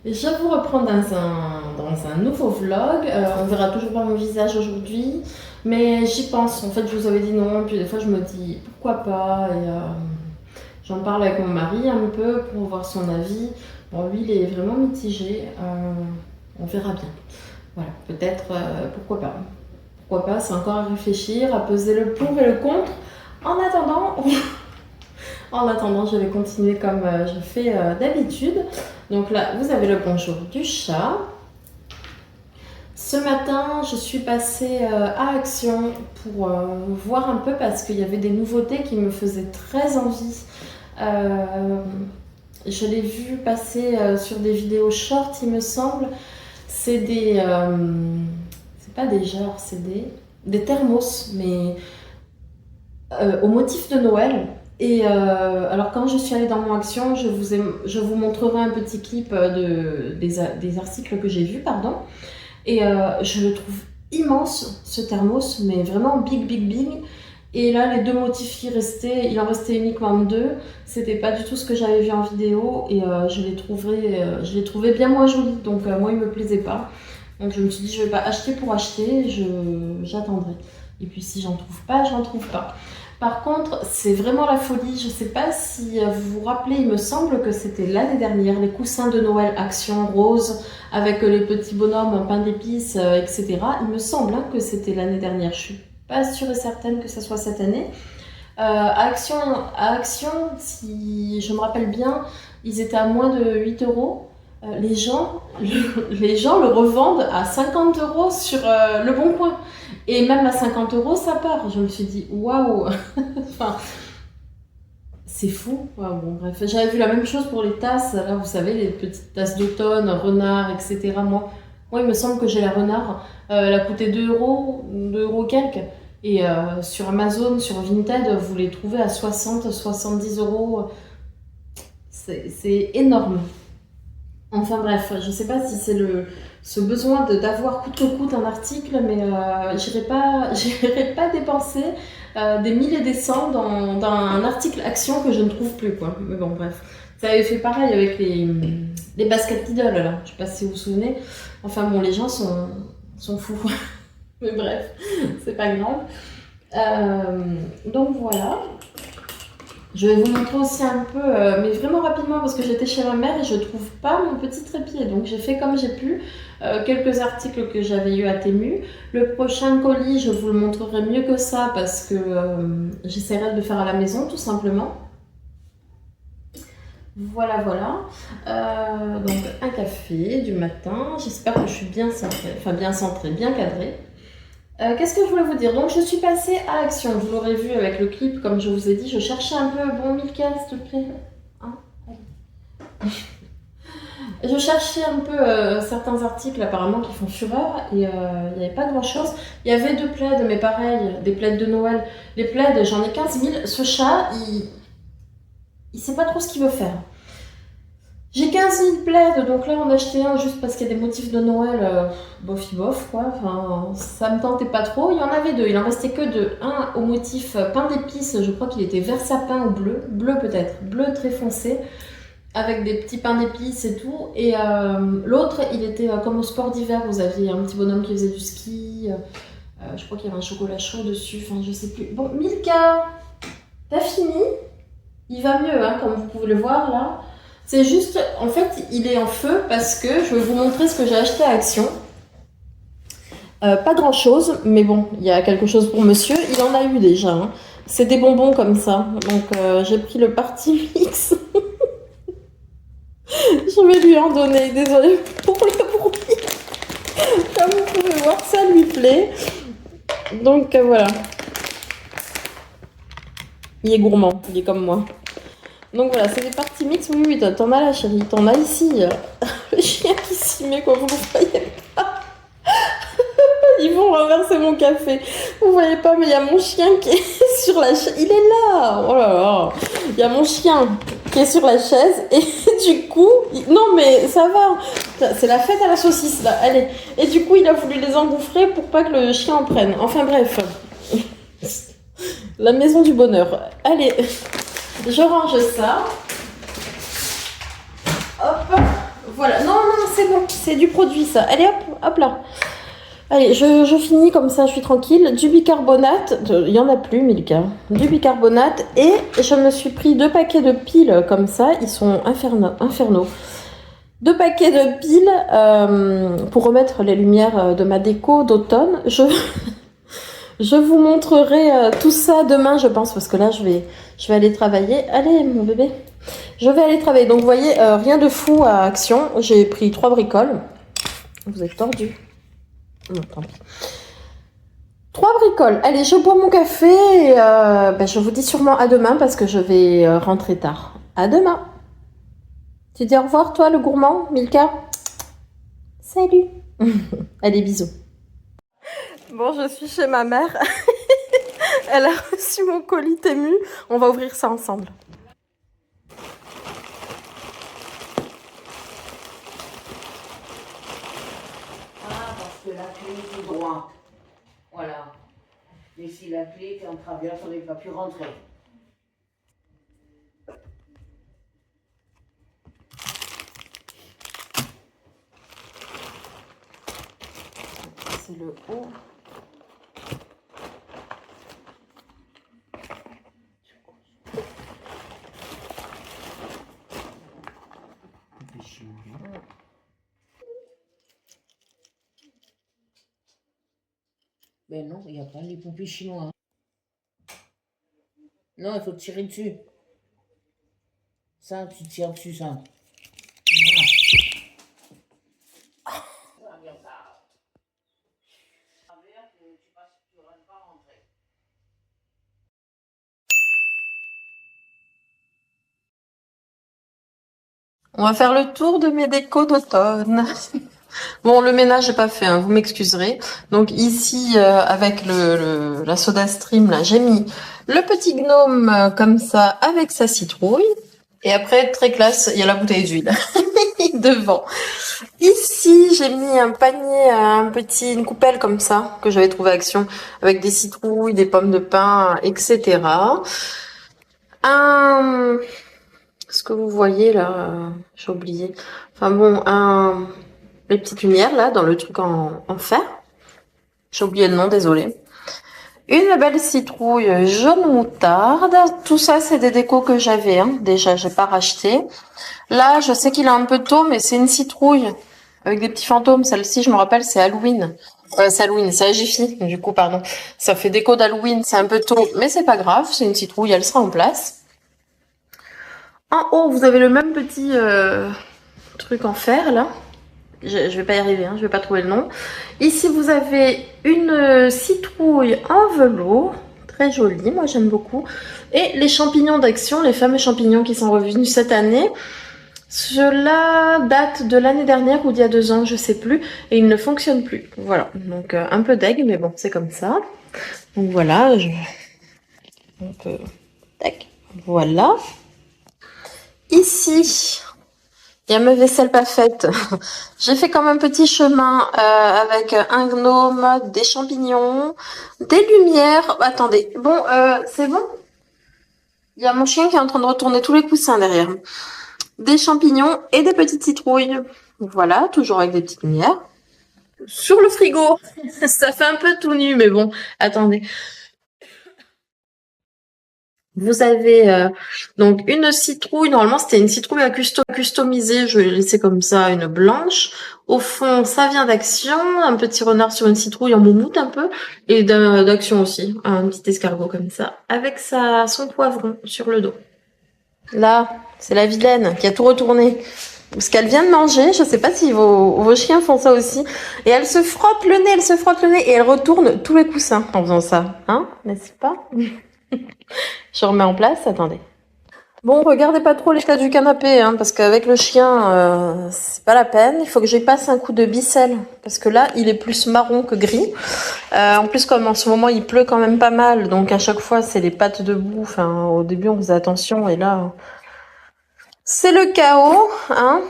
Je vous reprends dans un nouveau vlog. On verra toujours pas mon visage aujourd'hui, mais j'y pense. En fait, je vous avais dit non, puis des fois je me dis pourquoi pas. Et j'en parle avec mon mari un peu pour voir son avis. Bon, lui, il est vraiment mitigé. On verra bien. Voilà, peut-être, pourquoi pas. Pourquoi pas, c'est encore à réfléchir, à peser le pour et le contre. En attendant, je vais continuer comme je fais d'habitude. Donc là, vous avez le bonjour du chat. Ce matin, je suis passée à Action pour voir un peu parce qu'il y avait des nouveautés qui me faisaient très envie. Je l'ai vu passer sur des vidéos short, il me semble. C'est des... c'est pas des jarres, c'est des thermos, mais au motif de Noël. Et alors quand je suis allée dans mon Action, je vous montrerai un petit clip des articles que j'ai vus, pardon. Et je le trouve immense, ce thermos, mais vraiment big, big, big. Et là, les deux motifs qui restaient, il en restait uniquement deux. C'était pas du tout ce que j'avais vu en vidéo et je l'ai trouvé bien moins joli. Donc moi, il me plaisait pas. Donc je me suis dit, je vais pas acheter pour acheter, j'attendrai. Et puis si j'en trouve pas, j'en trouve pas. Par contre, c'est vraiment la folie. Je sais pas si vous vous rappelez, il me semble que c'était l'année dernière, les coussins de Noël Action rose avec les petits bonhommes en pain d'épices, etc. Il me semble que c'était l'année dernière. Je suis pas sûre et certaine que ce soit cette année. À Action, si je me rappelle bien, ils étaient à moins de 8 euros. Les gens le revendent à 50 euros sur Le Bon Coin. Et même à 50 euros, ça part. Je me suis dit, waouh. Enfin, c'est fou. Wow, bon, bref, j'avais vu la même chose pour les tasses. Là, vous savez, les petites tasses d'automne, renard, etc. Moi, il me semble que j'ai la renard. Elle a coûté 2 euros, 2 euros quelques. Et sur Amazon, sur Vinted, vous les trouvez à 60, 70 euros. C'est énorme. Enfin bref, je sais pas si c'est ce besoin d'avoir coûte que coûte un article, mais j'irai pas dépenser des 1000 et des cents dans un article Action que je ne trouve plus, quoi. Mais bon, bref. Ça avait fait pareil avec les baskets Lidl, là. Je sais pas si vous vous souvenez. Enfin bon, les gens sont fous. Mais bref, c'est pas grave. Donc voilà. Je vais vous montrer aussi un peu, mais vraiment rapidement parce que j'étais chez ma mère et je trouve pas mon petit trépied. Donc j'ai fait comme j'ai pu, quelques articles que j'avais eu à Temu. Le prochain colis, je vous le montrerai mieux que ça parce que j'essaierai de le faire à la maison tout simplement. Voilà, voilà. Donc un café du matin. J'espère que je suis bien centrée, bien cadrée. Qu'est-ce que je voulais vous dire? Donc je suis passée à Action, vous l'aurez vu avec le clip, comme je vous ai dit, je cherchais un peu, bon Mickaël s'il te plaît, hein. Je cherchais un peu certains articles apparemment qui font fureur et il n'y avait pas grand chose. Il y avait deux plaids, mais pareil, des plaids de Noël. Les plaids, j'en ai 15 000. Ce chat, il sait pas trop ce qu'il veut faire. J'ai 15 000 plaids, donc là on a acheté un juste parce qu'il y a des motifs de Noël, bof quoi, enfin ça me tentait pas trop. Il y en avait deux, il en restait que deux. Un au motif pain d'épices, je crois qu'il était vert sapin ou bleu peut-être, bleu très foncé, avec des petits pains d'épices et tout. Et l'autre, il était comme au sport d'hiver, vous aviez un petit bonhomme qui faisait du ski, je crois qu'il y avait un chocolat chaud dessus, enfin je sais plus. Bon, Milka, t'as fini? Il va mieux, hein, comme vous pouvez le voir là. C'est juste, en fait, il est en feu parce que je vais vous montrer ce que j'ai acheté à Action. Pas grand chose, mais bon, il y a quelque chose pour monsieur. Il en a eu déjà. Hein. C'est des bonbons comme ça. Donc, j'ai pris le Party Mix. Je vais lui en donner. Désolée pour le bruit. Comme vous pouvez voir, ça lui plaît. Donc, voilà. Il est gourmand. Il est comme moi. Donc voilà, c'est des parties mix. Oui, t'en as là, chérie. T'en as ici. Le chien qui s'y met, quoi. Vous ne voyez pas. Ils vont renverser mon café. Vous voyez pas, mais il y a mon chien qui est sur la chaise. Il est là. Oh là là. Il y a mon chien qui est sur la chaise. Et du coup... Non, mais ça va. C'est la fête à la saucisse, là. Allez. Et du coup, il a voulu les engouffrer pour pas que le chien en prenne. Enfin, bref. La maison du bonheur. Allez. Je range ça. Hop, voilà. Non, non, c'est bon, c'est du produit ça. Allez, hop, hop là. Allez, je finis comme ça, je suis tranquille. Du bicarbonate, il n'y en a plus, Milka. Du bicarbonate et je me suis pris 2 paquets de piles comme ça. Ils sont infernaux. 2 paquets de piles pour remettre les lumières de ma déco d'automne. Je vous montrerai tout ça demain, je pense, parce que là, je vais aller travailler. Allez, mon bébé. Je vais aller travailler. Donc, vous voyez, rien de fou à Action. J'ai pris 3 bricoles. Vous êtes tordus. Non, tant pis. 3 bricoles. Allez, je bois mon café et je vous dis sûrement à demain parce que je vais rentrer tard. À demain. Tu dis au revoir, toi, le gourmand, Milka? Salut. Allez, bisous. Bon, je suis chez ma mère. Elle a reçu mon colis Temu. On va ouvrir ça ensemble. Ah, parce que la clé est tout droit. Voilà. Et si la clé était en travers, on n'aurait pas pu rentrer. C'est le haut. Ben non, il n'y a pas les poupées chinois. Non, il faut tirer dessus. Ça, tu tires dessus, ça. On va faire le tour de mes décos d'automne. Bon, le ménage n'est pas fait, hein, vous m'excuserez. Donc ici, avec la Soda Stream, là, j'ai mis le petit gnome comme ça avec sa citrouille. Et après, très classe, il y a la bouteille d'huile devant. Ici, j'ai mis un panier, une coupelle comme ça, que j'avais trouvé à Action, avec des citrouilles, des pommes de pin, etc. Ce que vous voyez là, j'ai oublié. Enfin bon, les petites lumières là, dans le truc en fer. J'ai oublié le nom, désolé. Une belle citrouille jaune moutarde. Tout ça, c'est des décos que j'avais. Hein. Déjà, j'ai pas racheté. Là, je sais qu'il est un peu tôt, mais c'est une citrouille avec des petits fantômes. Celle-ci, je me rappelle, c'est Halloween. C'est Halloween, c'est Agifi, du coup, pardon. Ça fait déco d'Halloween, c'est un peu tôt, mais c'est pas grave. C'est une citrouille, elle sera en place. En haut, vous avez le même petit truc en fer, là. Je vais pas y arriver, hein, je vais pas trouver le nom. Ici, vous avez une citrouille en velours, très jolie, moi j'aime beaucoup. Et les champignons d'Action, les fameux champignons qui sont revenus cette année. Cela date de l'année dernière ou d'il y a 2 ans, je sais plus, et ils ne fonctionnent plus. Voilà, donc un peu deg, mais bon, c'est comme ça. Donc voilà, tac, voilà. Ici, il y a ma vaisselle pas faite. J'ai fait comme un petit chemin avec un gnome, des champignons, des lumières. Attendez, bon, c'est bon? Il y a mon chien qui est en train de retourner tous les coussins derrière. Des champignons et des petites citrouilles. Voilà, toujours avec des petites lumières. Sur le frigo, ça fait un peu tout nu, mais bon, attendez. Vous avez donc une citrouille, normalement c'était une citrouille à customiser, je vais laisser comme ça, une blanche. Au fond, ça vient d'Action, un petit renard sur une citrouille en moumoute un peu, et d'Action aussi, un petit escargot comme ça, avec son poivron sur le dos. Là, c'est la vilaine qui a tout retourné. Parce qu'elle vient de manger, je sais pas si vos chiens font ça aussi, et elle se frotte le nez, et elle retourne tous les coussins en faisant ça, hein, n'est-ce pas? Je remets en place, attendez. Bon, regardez pas trop l'état du canapé, hein, parce qu'avec le chien, c'est pas la peine. Il faut que j'y passe un coup de bissel, parce que là, il est plus marron que gris. En plus, comme en ce moment, il pleut quand même pas mal, donc à chaque fois, c'est les pattes de boue. Enfin, au début, on faisait attention, et là, c'est le chaos, hein.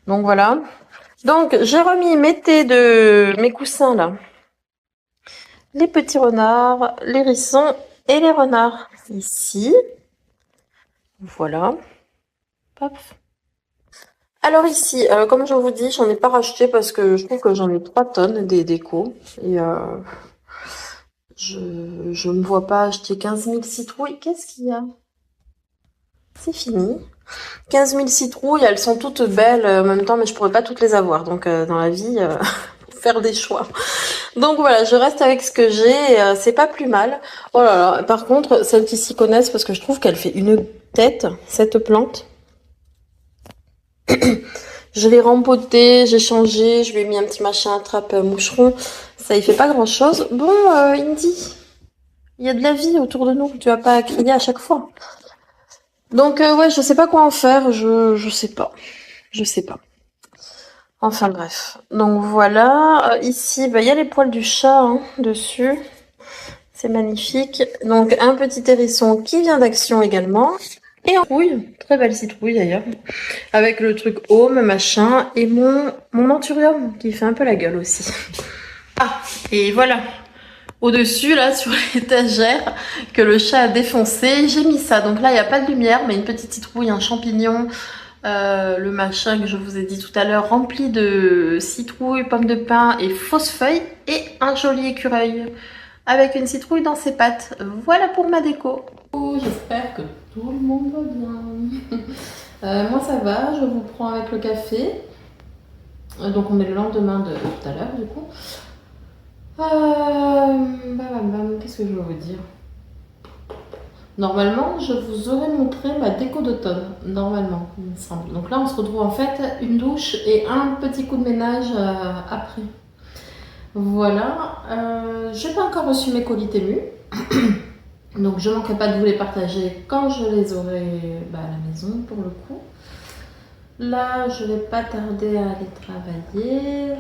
Donc voilà. Donc, j'ai remis mes coussins, là. Les petits renards, les hérissons et les renards. Ici. Voilà. Hop. Alors ici, comme je vous dis, j'en ai pas racheté parce que je trouve que j'en ai 3 tonnes des décos. Et je me vois pas acheter 15 000 citrouilles. Qu'est-ce qu'il y a? C'est fini. 15 000 citrouilles, elles sont toutes belles en même temps, mais je pourrais pas toutes les avoir. Donc dans la vie, faut faire des choix. Donc voilà, je reste avec ce que j'ai. Et, c'est pas plus mal. Oh là là. Par contre, celles qui s'y connaissent, parce que je trouve qu'elle fait une tête, cette plante. Je l'ai rembotté, j'ai changé, je lui ai mis un petit machin attrape moucheron. Ça y fait pas grand chose. Bon, Indy, il y a de la vie autour de nous. Tu vas pas crier à chaque fois. Donc ouais, je sais pas quoi en faire. Je sais pas. Je sais pas. Enfin bref. Donc voilà. Ici, bah, il y a les poils du chat hein, dessus. C'est magnifique. Donc un petit hérisson qui vient d'Action également. Et en citrouille, très belle citrouille d'ailleurs, avec le truc home, machin, et mon anthurium qui fait un peu la gueule aussi. Ah, et voilà, au-dessus là sur l'étagère que le chat a défoncé, j'ai mis ça. Donc là il n'y a pas de lumière, mais une petite citrouille, un champignon, le machin que je vous ai dit tout à l'heure, rempli de citrouilles, pommes de pin et fausses feuilles, et un joli écureuil avec une citrouille dans ses pattes. Voilà pour ma déco. J'espère que tout le monde va bien. Moi ça va, je vous prends avec le café. Donc on est le lendemain de tout à l'heure du coup. Qu'est-ce que je veux vous dire? Normalement, je vous aurais montré ma déco d'automne. Normalement, il me semble. Donc là, on se retrouve en fait une douche et un petit coup de ménage après. Voilà. J'ai pas encore reçu mes colis Temu. Donc je manquerai pas de vous les partager quand je les aurai à la maison pour le coup. Là, je vais pas tarder à aller travailler.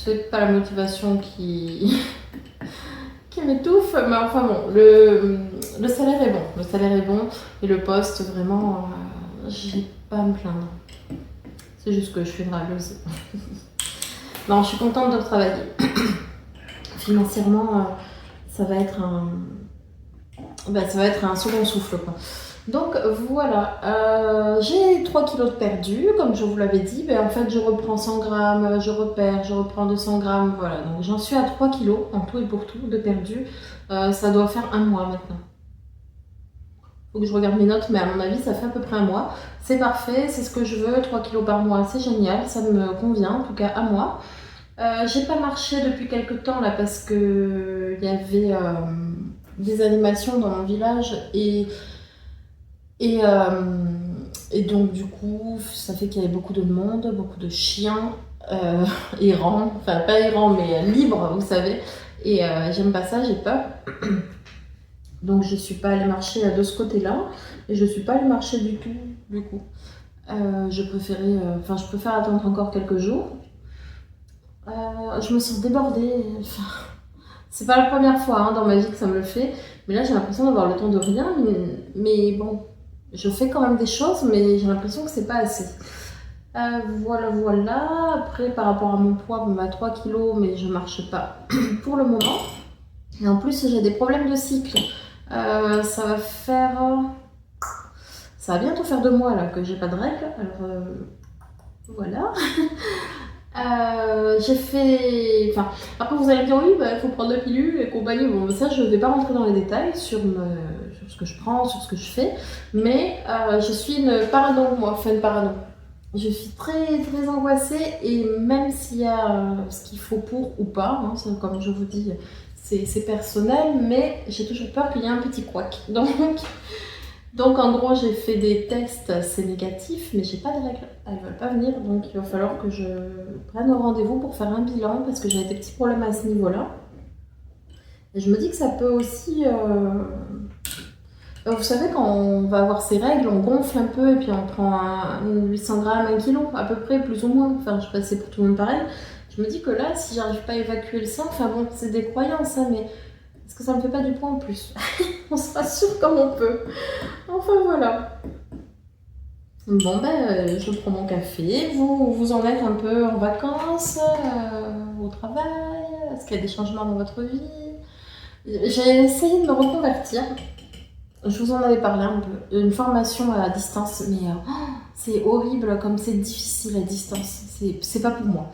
C'est pas la motivation qui m'étouffe, mais enfin bon, le salaire est bon. Le salaire est bon et le poste, vraiment, j'ai pas à me plaindre. C'est juste que je suis une râleuse. Non, je suis contente de retravailler. Financièrement, ça va être un second souffle, quoi. Donc voilà, j'ai 3 kilos de perdu, comme je vous l'avais dit. En fait, je reprends 100 grammes, je repère, je reprends 200 grammes. Voilà, donc j'en suis à 3 kilos en tout et pour tout de perdu. Ça doit faire un mois maintenant. Faut que je regarde mes notes, mais à mon avis, ça fait à peu près un mois. C'est parfait, c'est ce que je veux. 3 kilos par mois, c'est génial, ça me convient, en tout cas à moi. J'ai pas marché depuis quelques temps là parce que il y avait des animations dans mon village et, donc du coup ça fait qu'il y avait beaucoup de monde, beaucoup de chiens errants, enfin pas errants mais libres vous savez, et j'aime pas ça, j'ai peur. Donc je suis pas allée marcher de ce côté-là et je suis pas allée marcher du tout du coup. Je préfère attendre encore quelques jours. Je me sens débordée. Enfin, c'est pas la première fois hein, dans ma vie que ça me le fait, mais là j'ai l'impression d'avoir le temps de rien. Mais bon, je fais quand même des choses, mais j'ai l'impression que c'est pas assez. Voilà. Après, par rapport à mon poids, bon, 3 kilos, mais je marche pas pour le moment. Et en plus, j'ai des problèmes de cycle. Ça va bientôt faire 2 mois là que j'ai pas de règles. Alors voilà. J'ai fait. Enfin, après, vous allez me dire oui, il faut prendre la pilule et compagnie. Bon, ça, je ne vais pas rentrer dans les détails sur ce que je prends, sur ce que je fais, mais je suis une parano, moi, enfin une parano. Je suis très, très angoissée et même s'il y a ce qu'il faut pour ou pas, hein, comme je vous dis, c'est personnel, mais j'ai toujours peur qu'il y ait un petit couac. Donc en gros, j'ai fait des tests, c'est négatif, mais j'ai pas de règles. Elles veulent pas venir, donc il va falloir que je prenne rendez-vous pour faire un bilan parce que j'ai des petits problèmes à ce niveau-là. Et je me dis que ça peut aussi. Vous savez, quand on va avoir ses règles, on gonfle un peu et puis on prend 800 grammes, 1 kilo, à peu près, plus ou moins. Enfin, je sais pas si c'est pour tout le monde pareil. Je me dis que là, si j'arrive pas à évacuer le sang, enfin bon, c'est des croyances, hein, mais est-ce que ça me fait pas du poids en plus? On se rassure comme on peut. Enfin voilà. Bon je prends mon café. Vous en êtes un peu en vacances, au travail? Est-ce qu'il y a des changements dans votre vie? J'ai essayé de me reconvertir. Je vous en avais parlé un peu. Une formation à distance, mais c'est horrible comme c'est difficile à distance. C'est pas pour moi.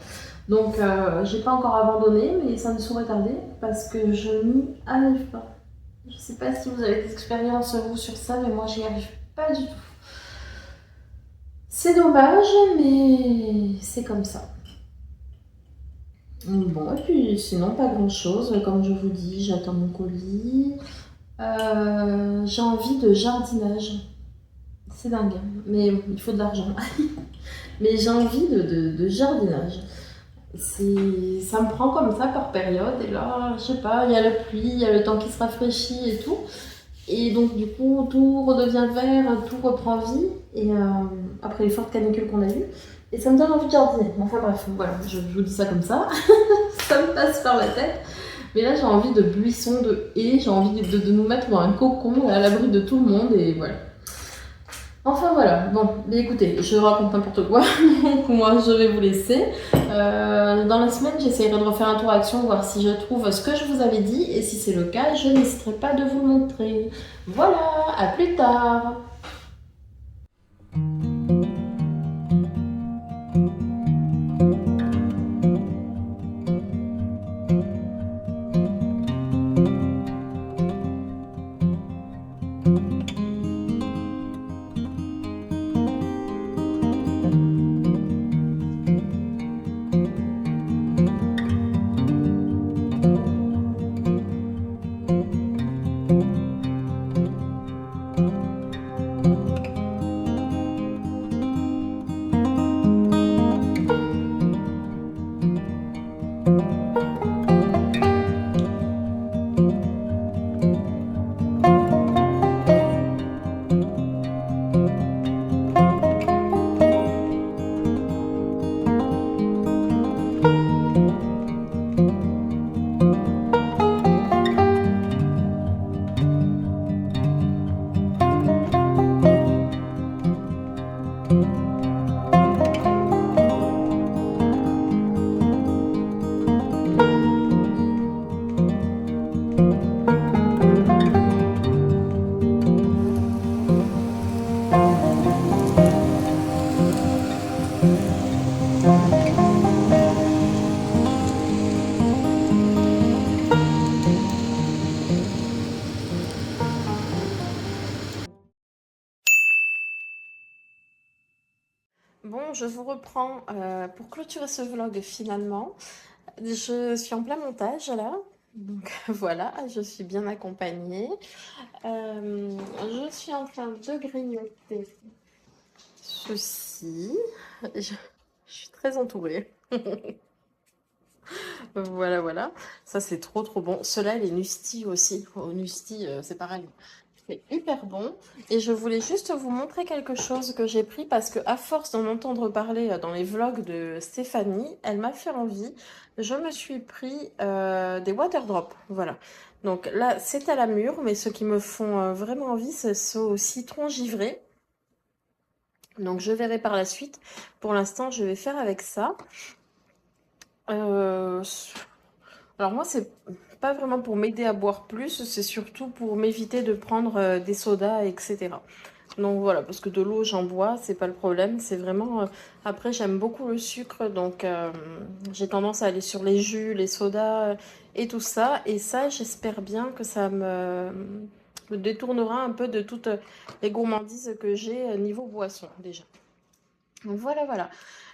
Donc, j'ai pas encore abandonné, mais ça ne saurait tarder parce que je n'y arrive pas. Je sais pas si vous avez des expériences vous sur ça, mais moi j'y arrive pas du tout. C'est dommage, mais c'est comme ça. Bon, et puis sinon, pas grand chose. Comme je vous dis, j'attends mon colis. J'ai envie de jardinage. C'est dingue, hein, mais il faut de l'argent. Mais j'ai envie de jardinage. Ça me prend comme ça par période. Et là, je sais pas, il y a la pluie, il y a le temps qui se rafraîchit et tout. Et donc, du coup, tout redevient vert, tout reprend vie. Et après les fortes canicules qu'on a eues. Et ça me donne envie de jardiner. Enfin bref, voilà, je vous dis ça comme ça. Ça me passe par la tête. Mais là, j'ai envie de buissons, de haies. J'ai envie de nous mettre dans un cocon à l'abri de tout le monde. Et voilà. Enfin voilà, bon, mais écoutez, je raconte n'importe quoi, donc moi je vais vous laisser. Dans la semaine, j'essaierai de refaire un tour action, voir si je trouve ce que je vous avais dit, et si c'est le cas, je n'hésiterai pas de vous le montrer. Voilà, à plus tard. Bon, je vous reprends pour clôturer ce vlog finalement. Je suis en plein montage là, donc voilà, je suis bien accompagnée. Je suis en train de grignoter ceci. Je suis très entourée. Voilà, voilà. Ça, c'est trop, trop bon. Ceux-là, les Nusti aussi. Au Nusti, c'est pareil. C'est hyper bon. Et je voulais juste vous montrer quelque chose que j'ai pris parce que à force d'en entendre parler dans les vlogs de Stéphanie, elle m'a fait envie. Je me suis pris des water drops. Voilà. Donc là, c'est à la mûre, mais ceux qui me font vraiment envie, c'est ceux au citron givré. Donc je verrai par la suite. Pour l'instant, je vais faire avec ça. Alors moi, c'est pas vraiment pour m'aider à boire plus, c'est surtout pour m'éviter de prendre des sodas, etc. Donc voilà, parce que de l'eau, j'en bois, c'est pas le problème. C'est vraiment... Après, j'aime beaucoup le sucre, donc j'ai tendance à aller sur les jus, les sodas et tout ça. Et ça, j'espère bien que ça me détournera un peu de toutes les gourmandises que j'ai niveau boisson, déjà. Donc voilà, voilà.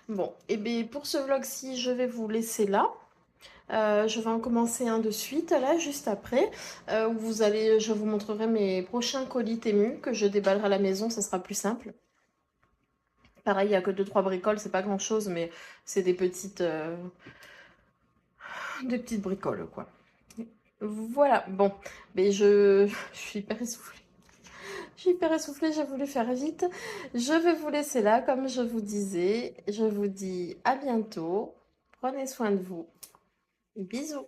Bon, et bien pour ce vlog-ci, je vais vous laisser là. Je vais en commencer un de suite, là, juste après, où je vous montrerai mes prochains colis Temu que je déballerai à la maison, ça sera plus simple. Pareil, il n'y a que 2-3 bricoles, c'est pas grand-chose, mais c'est des petites bricoles, quoi. Voilà, bon, mais je suis hyper essoufflée. Je suis hyper essoufflée, j'ai voulu faire vite. Je vais vous laisser là, comme je vous disais. Je vous dis à bientôt. Prenez soin de vous. Bisous.